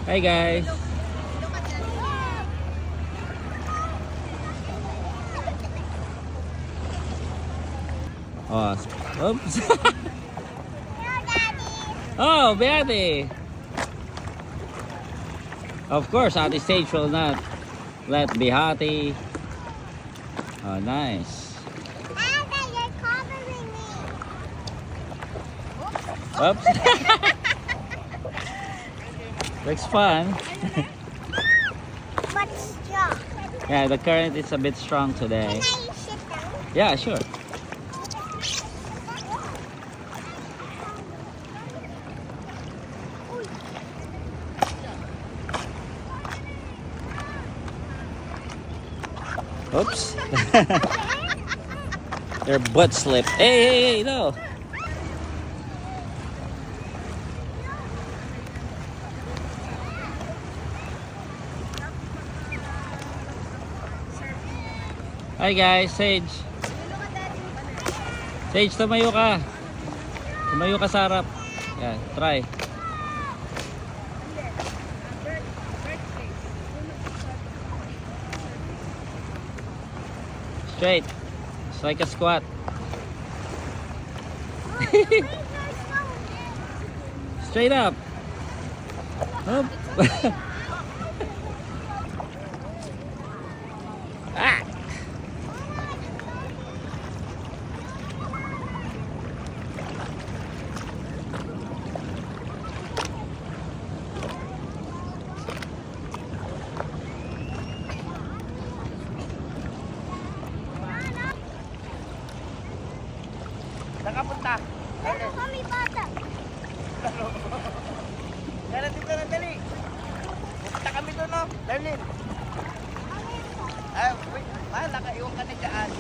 Hi guys. Oh, oops. Oh, Beate. Of course, Ate Sage will not let Behati. Oh, nice. Ada, you're covering me. Oops. Looks fun. But strong. Yeah, the current is a bit strong today. Can I sit down? Yeah, sure. Oops. Your butt slipped. Hey, no. Hi guys, Sage. Sage, tumayo ka. Tumayo ka sa harap. Yan, try. Straight. It's like a squat. Straight up. Up. Ah. Nakapunta. Ano kami bata? Dala dito na dali. Punta kami doon, no? Darlene. Ay, wait. Mahal, nakaiwan ka na dyan.